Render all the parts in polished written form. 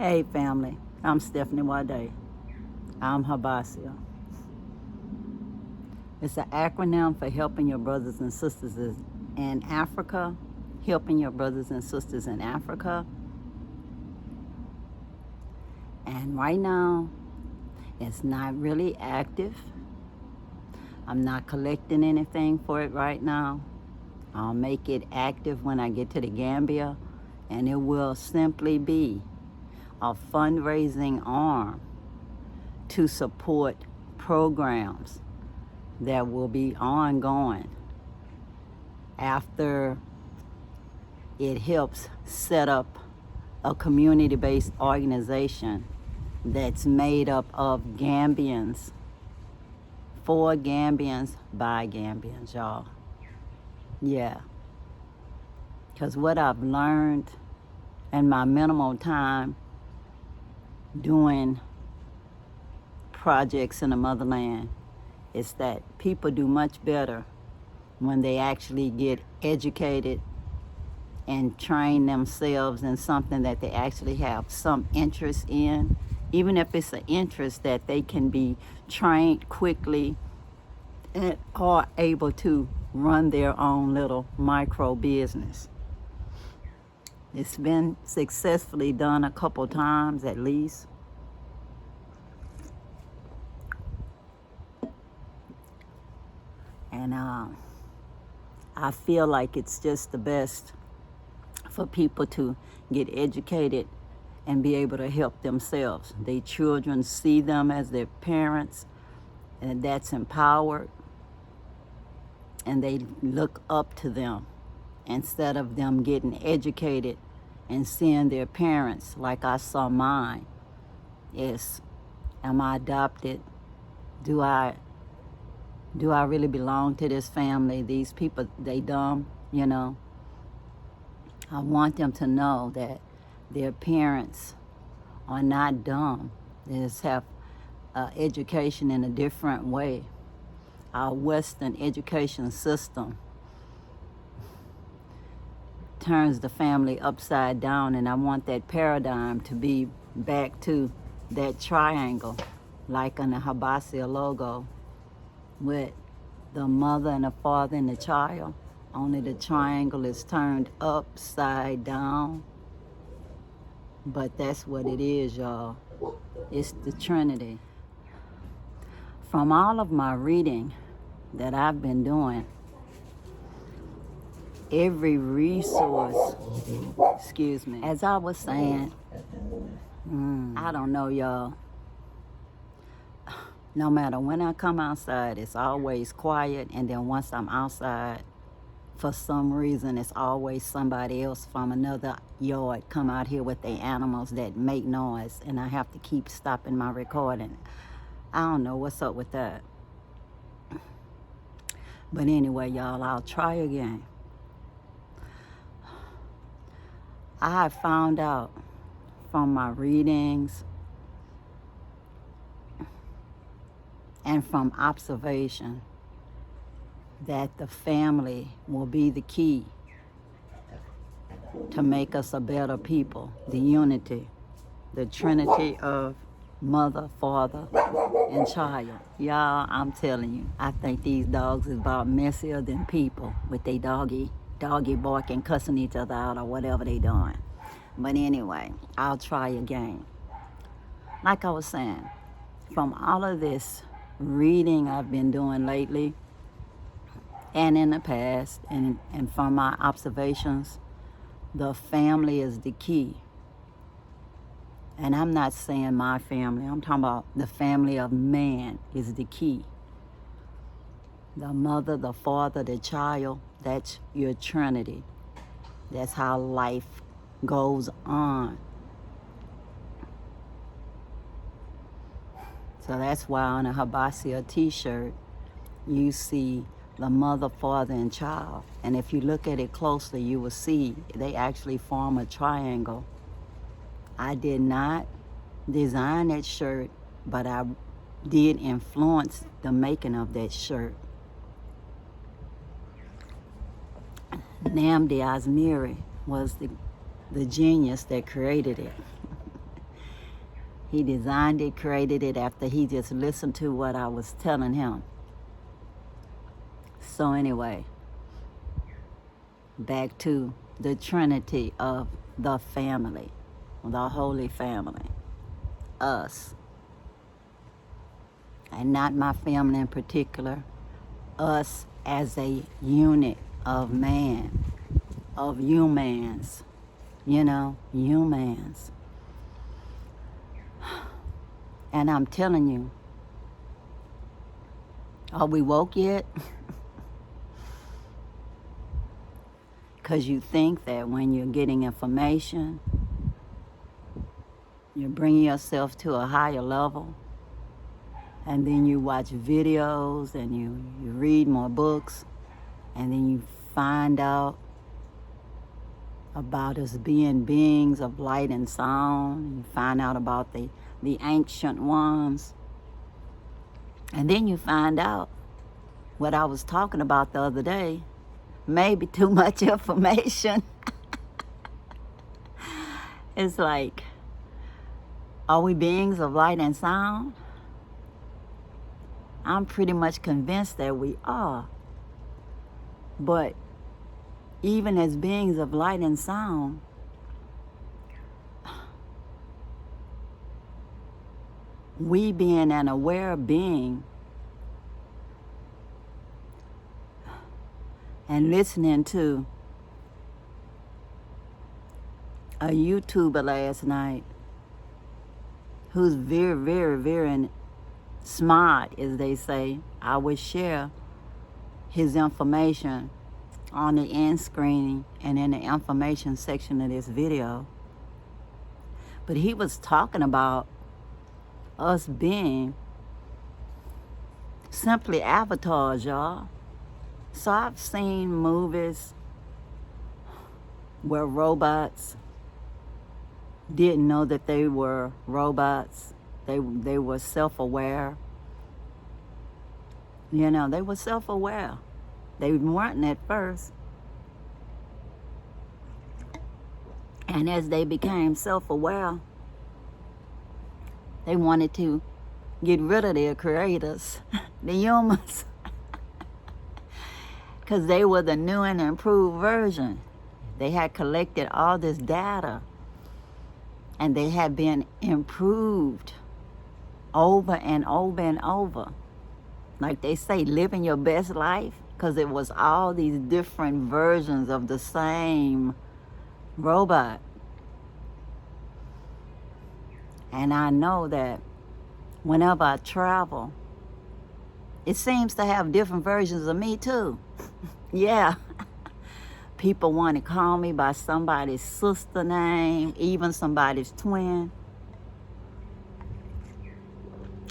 Hey family, I'm SNwadiei. I'm HYBASIA. It's an acronym for helping your brothers and sisters in Africa, helping your brothers and sisters in Africa. And right now, it's not really active. I'm not collecting anything for it right now. I'll make it active when I get to the Gambia, and it will simply be a fundraising arm to support programs that will be ongoing after it helps set up a community-based organization that's made up of Gambians, for Gambians, by Gambians, y'all. Yeah. Because what I've learned in my minimal time doing projects in the motherland is that people do much better when they actually get educated and train themselves in something that they actually have some interest in, even if it's an interest that they can be trained quickly and are able to run their own little micro business. It's been successfully done a couple times at least. And I feel like it's just the best for people to get educated and be able to help themselves. Their children see them as their parents, and that's empowered, and they look up to them instead of them getting educated and seeing their parents like I saw mine. Is, am I adopted? Do I really belong to this family? These people, they dumb, you know. I want them to know that their parents are not dumb. They just have education in a different way. Our Western education system turns the family upside down, and I want that paradigm to be back to that triangle, like on the HYBASIA logo, with the mother and the father and the child. Only the triangle is turned upside down. But that's what it is, y'all. It's the Trinity. From all of my reading that I've been doing, every resource, as I was saying, I don't know, y'all. No matter when I come outside, it's always quiet, and then once I'm outside, for some reason, it's always somebody else from another yard come out here with their animals that make noise, and I have to keep stopping my recording. I don't know what's up with that. But anyway, y'all, I'll try again. I have found out from my readings and from observation that the family will be the key to make us a better people. The unity, the Trinity of mother, father, and child. Y'all, I'm telling you, I think these dogs is about messier than people with they doggy barking, cussing each other out or whatever they doing. But anyway, I'll try again. Like I was saying, from all of this reading I've been doing lately, and in the past, and from my observations, the family is the key. And I'm not saying my family, I'm talking about the family of man is the key. The mother, the father, the child, that's your Trinity. That's how life goes on. So that's why on a HYBASIA t-shirt, you see the mother, father, and child. And if you look at it closely, you will see they actually form a triangle. I did not design that shirt, but I did influence the making of that shirt. Nnamdi Osimiri was the genius that created it. He designed it, created it after he just listened to what I was telling him. So anyway, back to the Trinity of the family, the Holy Family, us. And not my family in particular, us as a unit of man, of humans, humans. And I'm telling you, are we woke yet? Because you think that when you're getting information, you're bringing yourself to a higher level, and then you watch videos and you read more books, and then you find out about us being beings of light and sound, and you find out about the ancient ones. And then you find out what I was talking about the other day, maybe too much information. It's like, are we beings of light and sound? I'm pretty much convinced that we are. But even as beings of light and sound, we being an aware being and listening to a YouTuber last night who's very, very, very smart, as they say. I would share his information on the end screen and in the information section of this video. But he was talking about us being simply avatars, y'all. So I've seen movies where robots didn't know that they were robots. They were self-aware. They were self-aware. They weren't at first. And as they became self-aware, they wanted to get rid of their creators, the humans, because they were the new and improved version. They had collected all this data, and they had been improved over and over and over. Like they say, living your best life, because it was all these different versions of the same robot. And I know that whenever I travel, it seems to have different versions of me too. Yeah. People want to call me by somebody's sister name, even somebody's twin.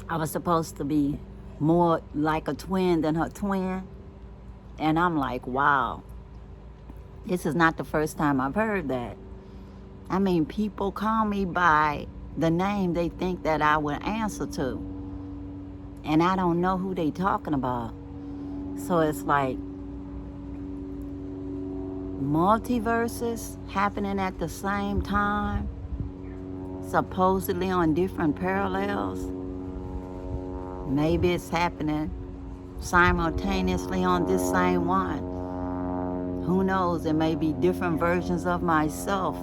I was supposed to be more like a twin than her twin. And I'm like, wow, this is not the first time I've heard that. I mean, people call me by the name they think that I would answer to. And I don't know who they talking about. So it's like multiverses happening at the same time, supposedly on different parallels. Maybe it's happening simultaneously on this same one. Who knows? There may be different versions of myself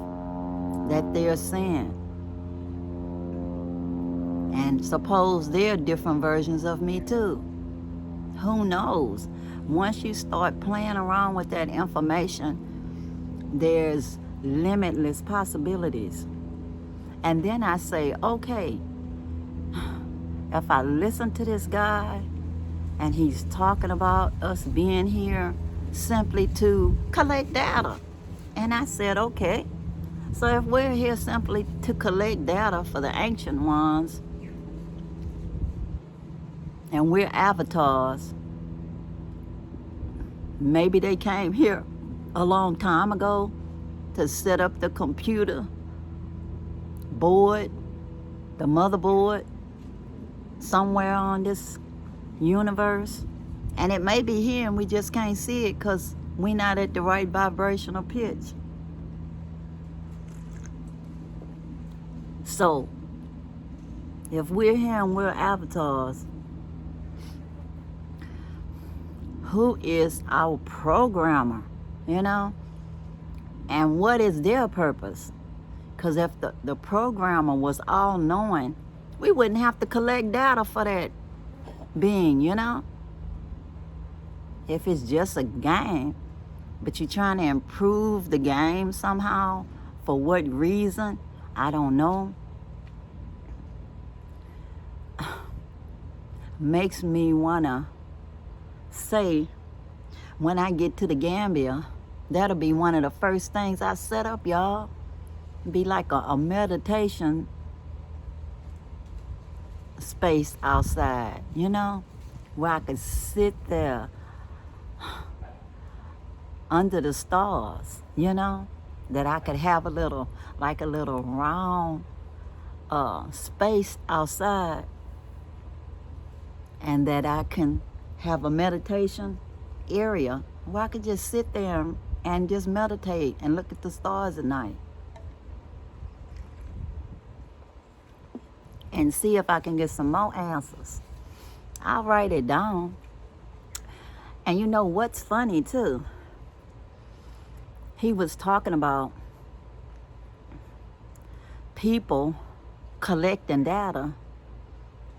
that they're seeing. And suppose there are different versions of me too. Who knows? Once you start playing around with that information, there's limitless possibilities. And then I say, okay, if I listen to this guy and he's talking about us being here simply to collect data. And I said, okay, so if we're here simply to collect data for the ancient ones, and we're avatars, maybe they came here a long time ago to set up the computer board, the motherboard, somewhere on this universe. And it may be here and we just can't see it because we're not at the right vibrational pitch. So If we're here and we're avatars, who is our programmer, you know? And what is their purpose? Because if the programmer was all-knowing, we wouldn't have to collect data for that being, you know? If it's just a game, but you're trying to improve the game somehow, for what reason, I don't know. Makes me wanna say, when I get to the Gambia, that'll be one of the first things I set up, y'all. Be like a meditation space outside, you know, where I could sit there under the stars, you know, that I could have a little round space outside, and that I can have a meditation area where I could just sit there and just meditate and look at the stars at night and see if I can get some more answers. I'll write it down. And you know what's funny too? He was talking about people collecting data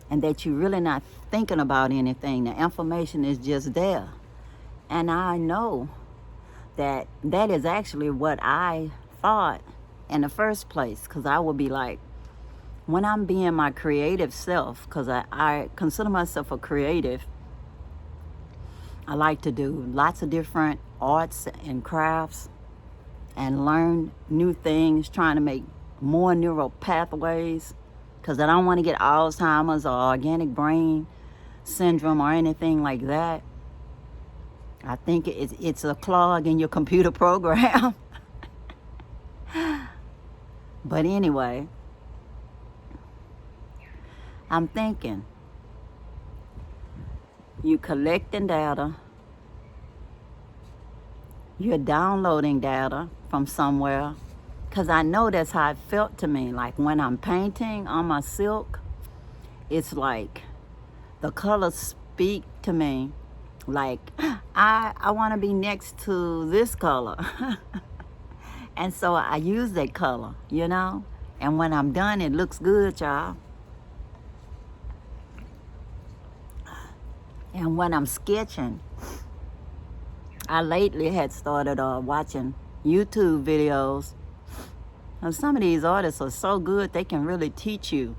and that you're really not thinking about anything. The information is just there. And I know that that is actually what I thought in the first place, because I would be like, when I'm being my creative self, because I consider myself a creative, I like to do lots of different arts and crafts and learn new things, trying to make more neural pathways, because I don't want to get Alzheimer's or organic brain syndrome or anything like that. I think it's a clog in your computer program. But anyway, I'm thinking, you collecting data, you're downloading data from somewhere, because I know that's how it felt to me. Like when I'm painting on my silk, it's like the colors speak to me. Like, I want to be next to this color. And so I use that color, you know? And when I'm done, it looks good, y'all. And when I'm sketching, I lately had started watching YouTube videos. And some of these artists are so good, they can really teach you.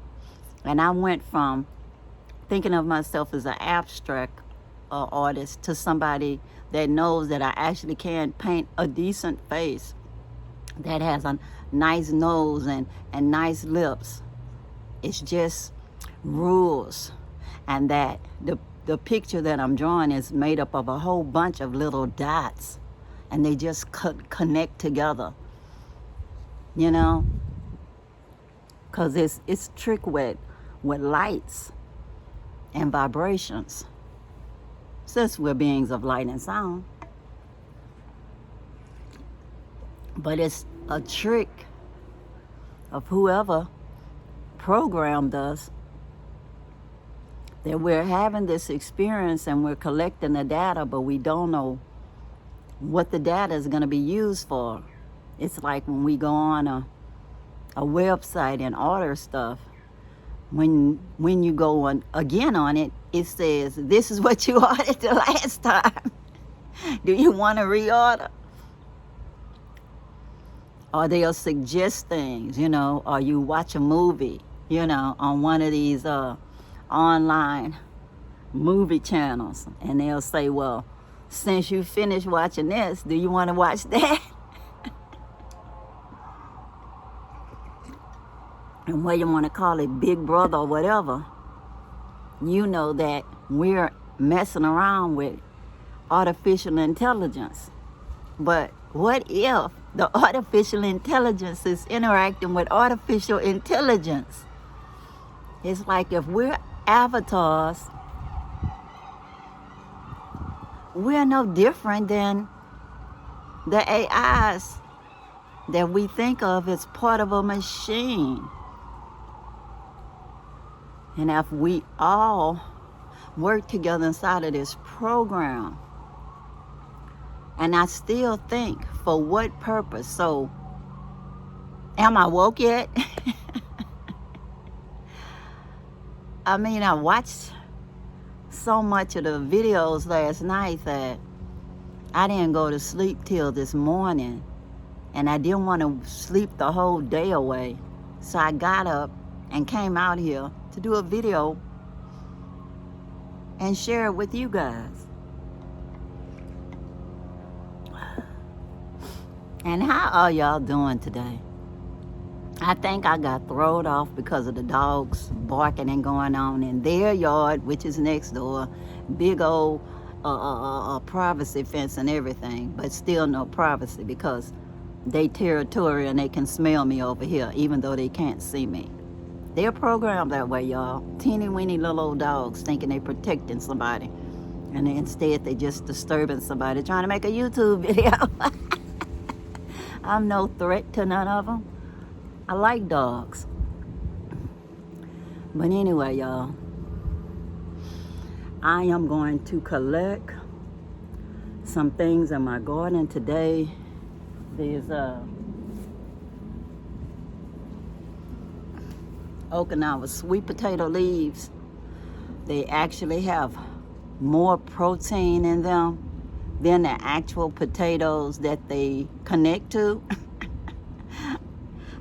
And I went from thinking of myself as an abstract artist to somebody that knows that I actually can paint a decent face that has a nice nose and nice lips. It's just rules. And that the picture that I'm drawing is made up of a whole bunch of little dots, and they just connect together, you know, because it's trick with lights and vibrations, since we're beings of light and sound. But it's a trick of whoever programmed us, that we're having this experience and we're collecting the data, but we don't know what the data is going to be used for. It's like when we go on a website and order stuff, when you go on again on it, it says, this is what you ordered the last time. Do you want to reorder? Or they'll suggest things, you know, or you watch a movie, you know, on one of these online movie channels, and they'll say, well, since you finished watching this, do you want to watch that? And whether you want to call it Big Brother or whatever, you know that we're messing around with artificial intelligence. But what if the artificial intelligence is interacting with artificial intelligence? It's like if we're avatars, we're no different than the AIs that we think of as part of a machine. And if we all work together inside of this program, and I still think, for what purpose? So, am I woke yet? I mean, I watched so much of the videos last night that I didn't go to sleep till this morning. And I didn't want to sleep the whole day away. So I got up and came out here to do a video and share it with you guys. And how are y'all doing today? I think I got thrown off because of the dogs barking and going on in their yard, which is next door. Big old privacy fence and everything, but still no privacy because they territorial and they can smell me over here, even though they can't see me. They're programmed that way, y'all. Teeny weeny little old dogs thinking they protecting somebody, and instead they just disturbing somebody trying to make a YouTube video. I'm no threat to none of them. I like dogs. But anyway, y'all, I am going to collect some things in my garden today. These Okinawa sweet potato leaves. They actually have more protein in them than the actual potatoes that they connect to.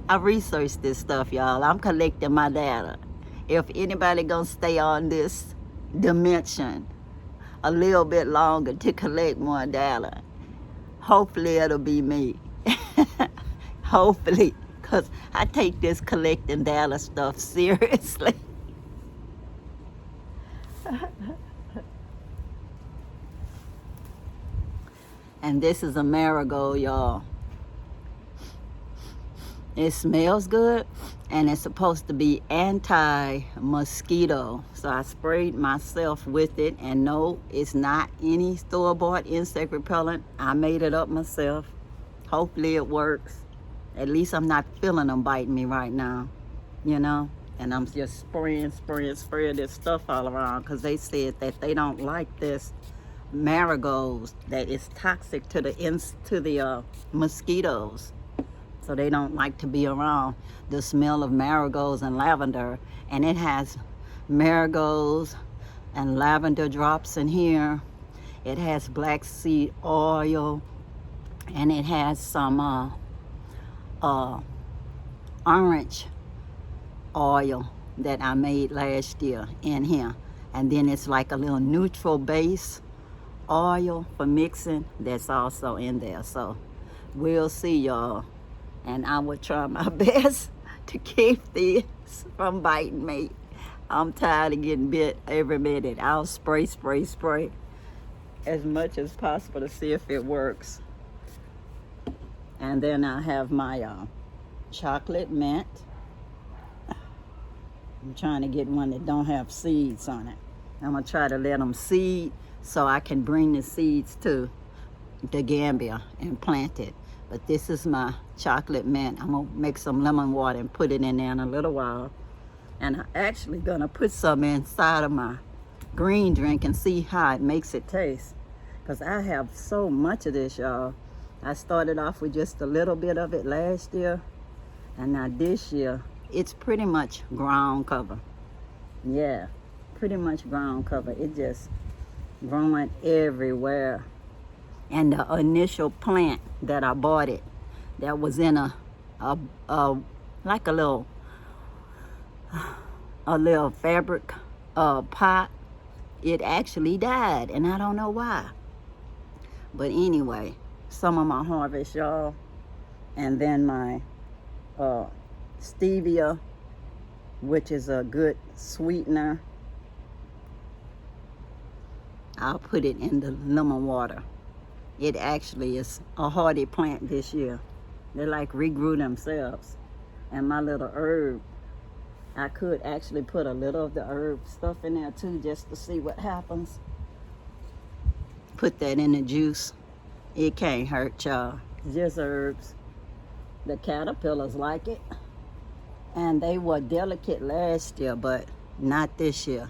I researched this stuff, y'all. I'm collecting my data. If anybody gonna stay on this dimension a little bit longer to collect more data, hopefully it'll be me. Hopefully, because I take this collecting data stuff seriously. And this is a marigold, y'all. It smells good, and it's supposed to be anti-mosquito. So I sprayed myself with it, and no, it's not any store-bought insect repellent. I made it up myself. Hopefully it works. At least I'm not feeling them biting me right now, you know? And I'm just spraying this stuff all around because they said that they don't like this marigolds, that it's toxic to the mosquitoes. So they don't like to be around the smell of marigolds and lavender. And it has marigolds and lavender drops in here. It has black seed oil, and it has some orange oil that I made last year in here. And then it's like a little neutral base oil for mixing that's also in there. So we'll see, y'all. And I will try my best to keep these from biting me. I'm tired of getting bit every minute. I'll spray as much as possible to see if it works. And then I have my chocolate mint. I'm trying to get one that don't have seeds on it. I'm gonna try to let them seed so I can bring the seeds to the Gambia and plant it. But this is my chocolate mint. I'm gonna make some lemon water and put it in there in a little while. And I'm actually gonna put some inside of my green drink and see how it makes it taste. Because I have so much of this, y'all. I started off with just a little bit of it last year. And now this year, it's pretty much ground cover. Yeah, pretty much ground cover. It just growing everywhere. And the initial plant that I bought it, that was in a like a little fabric pot, it actually died, and I don't know why. But anyway, some of my harvest, y'all, and then my stevia, which is a good sweetener. I'll put it in the lemon water. It actually is a hardy plant this year. They like regrew themselves. And my little herb, I could actually put a little of the herb stuff in there too, just to see what happens. Put that in the juice. It can't hurt, y'all. Just herbs. The caterpillars like it. And they were delicate last year, but not this year.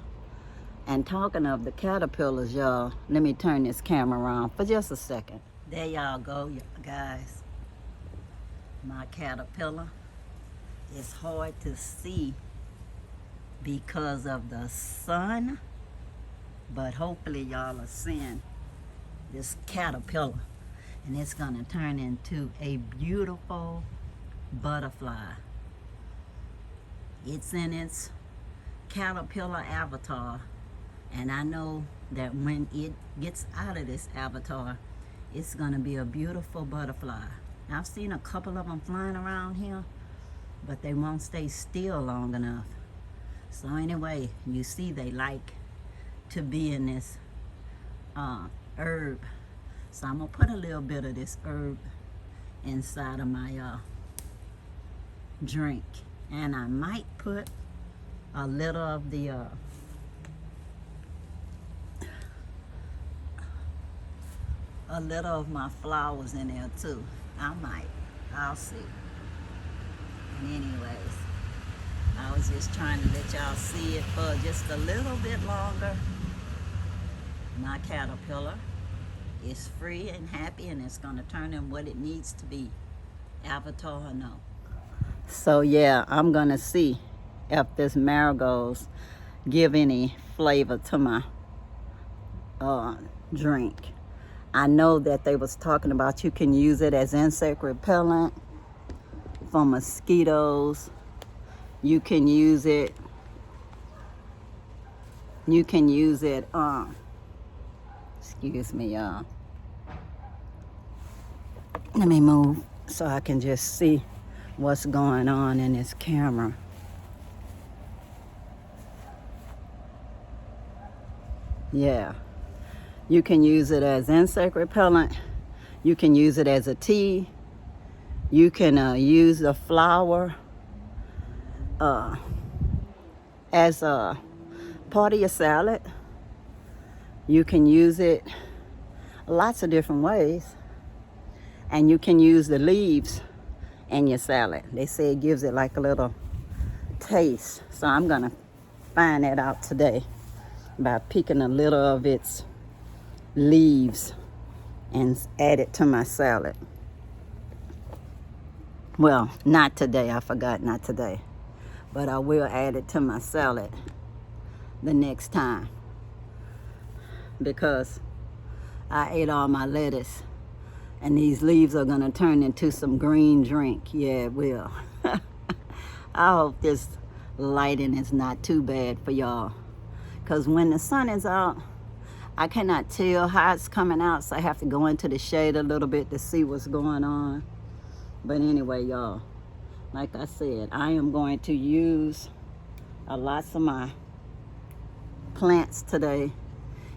And talking of the caterpillars, y'all, let me turn this camera around for just a second. There y'all go, guys. My caterpillar. It's hard to see because of the sun, but hopefully y'all are seeing this caterpillar, and it's gonna turn into a beautiful butterfly. It's in its caterpillar avatar, and I know that when it gets out of this avatar, it's gonna be a beautiful butterfly. I've seen a couple of them flying around here, but they won't stay still long enough. So anyway, you see they like to be in this herb. So I'm gonna put a little bit of this herb inside of my drink. And I might put a little of the a little of my flowers in there too. I might. I'll see. And anyways, I was just trying to let y'all see it for just a little bit longer. My caterpillar is free and happy, and it's gonna turn in what it needs to be, avatar or no. So yeah, I'm gonna see if this marigolds give any flavor to my drink. I know that they was talking about you can use it as insect repellent for mosquitoes. You can use it excuse me, y'all. Let me move so I can just see what's going on in this camera. Yeah. You can use it as insect repellent. You can use it as a tea. You can use the flower as a part of your salad. You can use it lots of different ways. And you can use the leaves in your salad. They say it gives it like a little taste. So I'm gonna find that out today by picking a little of its leaves and add it to my salad. Well, not today. I forgot, not today. But I will add it to my salad the next time, because I ate all my lettuce, and these leaves are gonna turn into some green drink. Yeah, it will. I hope this lighting is not too bad for y'all, because when the sun is out, I cannot tell how it's coming out, so I have to go into the shade a little bit to see what's going on. But anyway, y'all, like I said, I am going to use lots of my plants today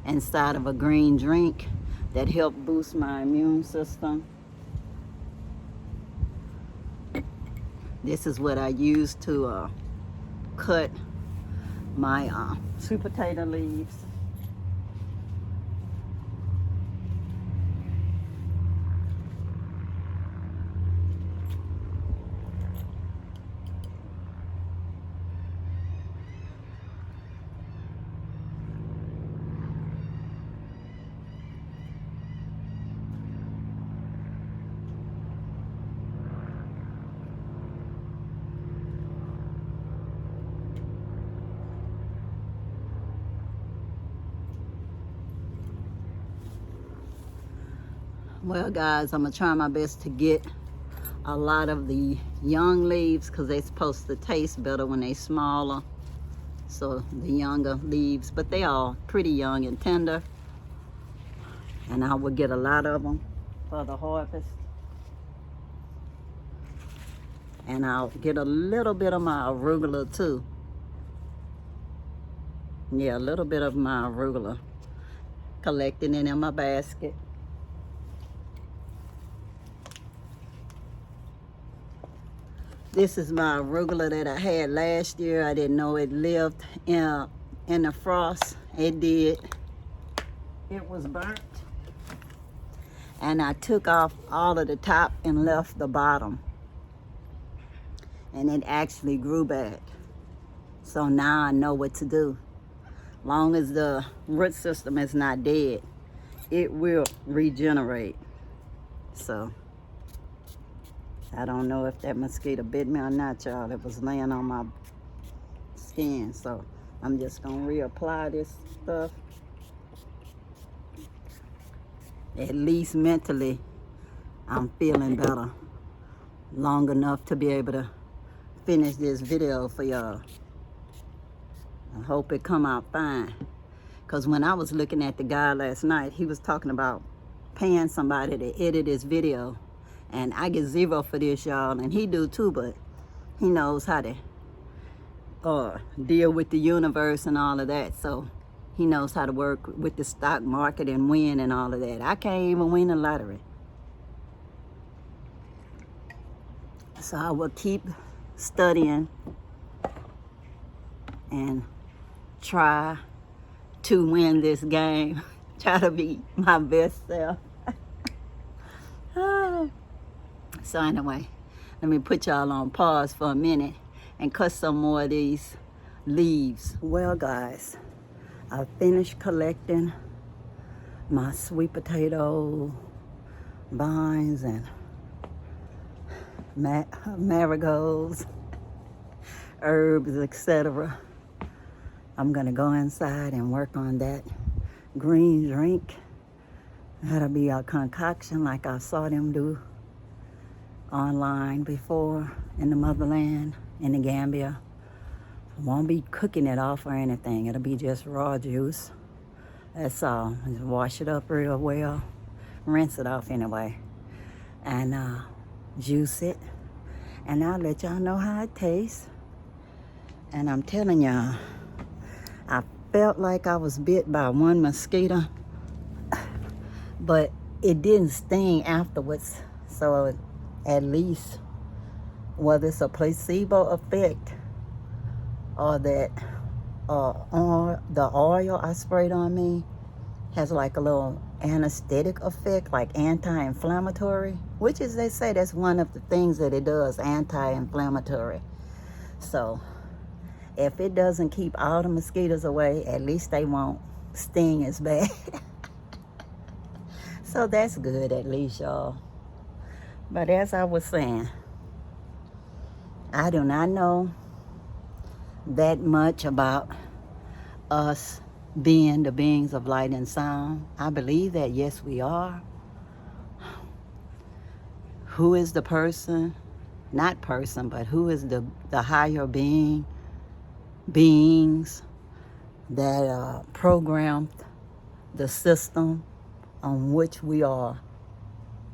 inside of a green drink that help boost my immune system. This is what I use to cut my sweet potato leaves. Well, guys, I'm gonna try my best to get a lot of the young leaves, because they're supposed to taste better when they're smaller. So the younger leaves, but they are pretty young and tender, and I will get a lot of them for the harvest. And I'll get a little bit of my arugula too. Yeah, a little bit of my arugula, collecting it in my basket. This is my arugula that I had last year. I didn't know it lived in the frost. It did. It was burnt. And I took off all of the top and left the bottom. And it actually grew back. So now I know what to do. Long as the root system is not dead, it will regenerate. So I don't know if that mosquito bit me or not, y'all. It was laying on my skin. So I'm just gonna reapply this stuff. At least mentally, I'm feeling better. Long enough to be able to finish this video for y'all. I hope it come out fine. Because when I was looking at the guy last night, he was talking about paying somebody to edit his video. And I get 0 for this, y'all. And he do too, but he knows how to deal with the universe and all of that. So he knows how to work with the stock market and win and all of that. I can't even win the lottery. So I will keep studying and try to win this game. Try to be my best self. So anyway, let me put y'all on pause for a minute and cut some more of these leaves. Well, guys, I finished collecting my sweet potato vines and marigolds, herbs, etc. I'm gonna go inside and work on that green drink. That'll be a concoction like I saw them do online before in the motherland, in the Gambia. I won't be cooking it off or anything. It'll be just raw juice. That's all. Just wash it up real well. Rinse it off anyway. And juice it. And I'll let y'all know how it tastes. And I'm telling y'all, I felt like I was bit by one mosquito, but it didn't sting afterwards. So at least, whether it's a placebo effect or that the oil I sprayed on me has like a little anesthetic effect, like anti-inflammatory, which is, they say that's one of the things that it does, anti-inflammatory. So if it doesn't keep all the mosquitoes away, at least they won't sting as bad. So that's good, at least, y'all. But as I was saying, I do not know that much about us being the beings of light and sound. I believe that, yes, we are. Who is the person? Not person, but who is the higher beings that programmed the system on which we are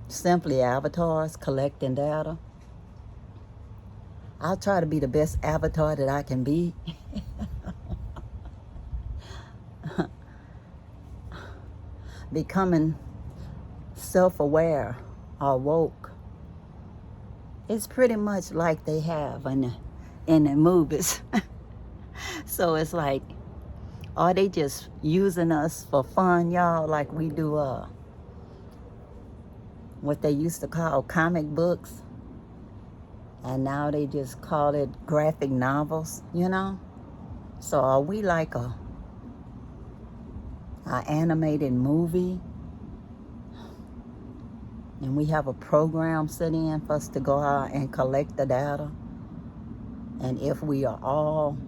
simply avatars collecting data? I'll try to be the best avatar that I can be. Becoming self-aware or woke. It's pretty much like they have in the movies. So it's like, are they just using us for fun, y'all, like we do what they used to call comic books? And now they just call it graphic novels, you know? So are we like a animated movie? And we have a program set in for us to go out and collect the data? And if we are all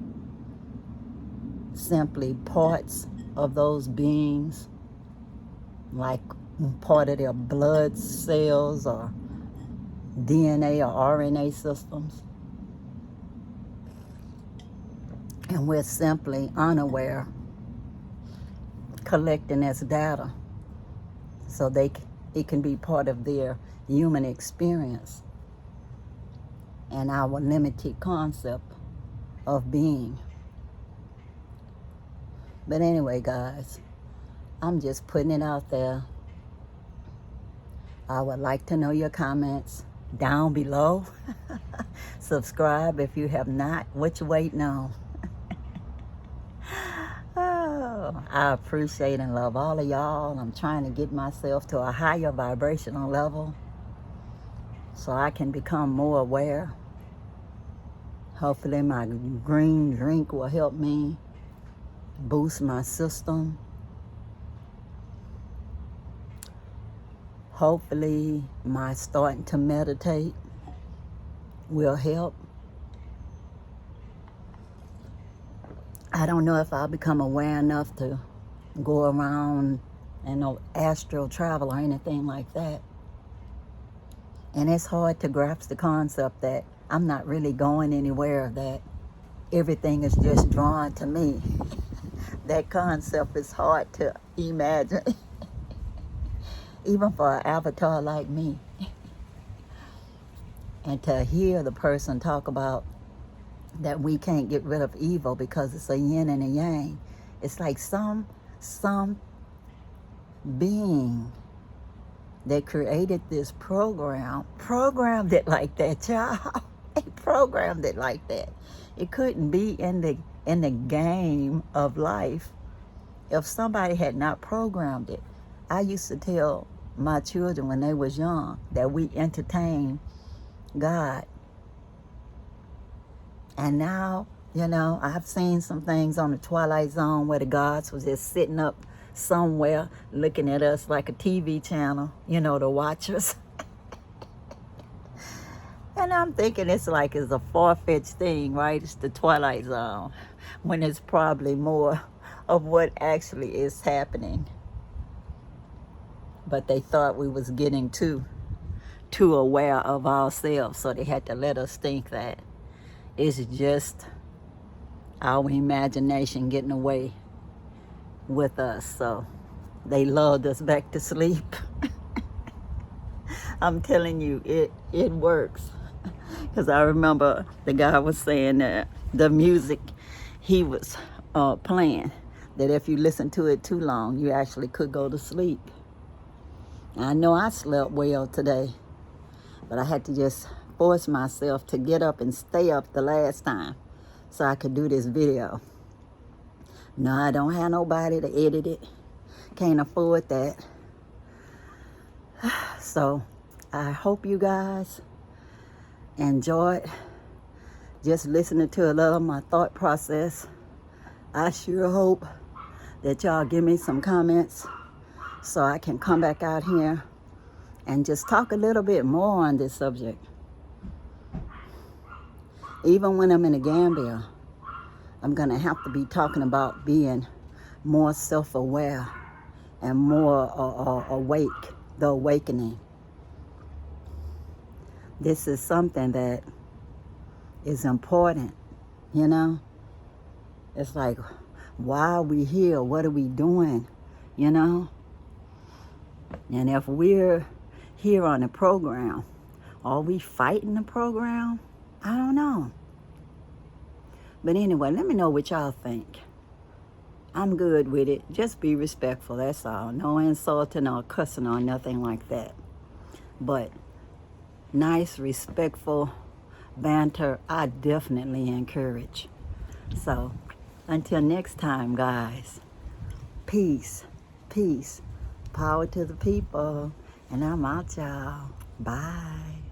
simply parts of those beings, like part of their blood cells or DNA or RNA systems, and we're simply unaware, collecting this data so it can be part of their human experience and our limited concept of being. But anyway, guys, I'm just putting it out there. I would like to know your comments down below. Subscribe if you have not. What you waiting on? Oh, I appreciate and love all of y'all. I'm trying to get myself to a higher vibrational level so I can become more aware. Hopefully my green drink will help me boost my system. Hopefully my starting to meditate will help. I don't know if I'll become aware enough to go around and no astral travel or anything like that. And it's hard to grasp the concept that I'm not really going anywhere, that everything is just drawn to me. That concept is hard to imagine, even for an avatar like me. And to hear the person talk about that we can't get rid of evil because it's a yin and a yang. It's like some being that created this programmed it like that, child. They programmed it like that. It couldn't be in the game of life if somebody had not programmed it. I used to tell my children when they was young that we entertain God. And now, I've seen some things on the Twilight Zone where the gods was just sitting up somewhere looking at us like a TV channel, the watchers. And I'm thinking it's a far-fetched thing, right? It's the Twilight Zone, when it's probably more of what actually is happening. But they thought we was getting too aware of ourselves, so they had to let us think that it's just our imagination getting away with us. So they lulled us back to sleep. I'm telling you, it works. Because I remember the guy was saying that the music he was playing, that if you listen to it too long, you actually could go to sleep. I know I slept well today, but I had to just force myself to get up and stay up the last time so I could do this video. No, I don't have nobody to edit it. Can't afford that. So I hope you guys enjoyed just listening to a little of my thought process. I sure hope that y'all give me some comments so I can come back out here and just talk a little bit more on this subject. Even when I'm in the Gambia, I'm going to have to be talking about being more self-aware and more awake, the awakening. This is something that is important, It's like, why are we here? What are we doing, And if we're here on the program, are we fighting the program? I don't know. But anyway, let me know what y'all think. I'm good with it. Just be respectful, that's all. No insulting or cussing or nothing like that. But nice, respectful banter, I definitely encourage. So, until next time, guys, peace, power to the people, and I'm out, y'all. Bye.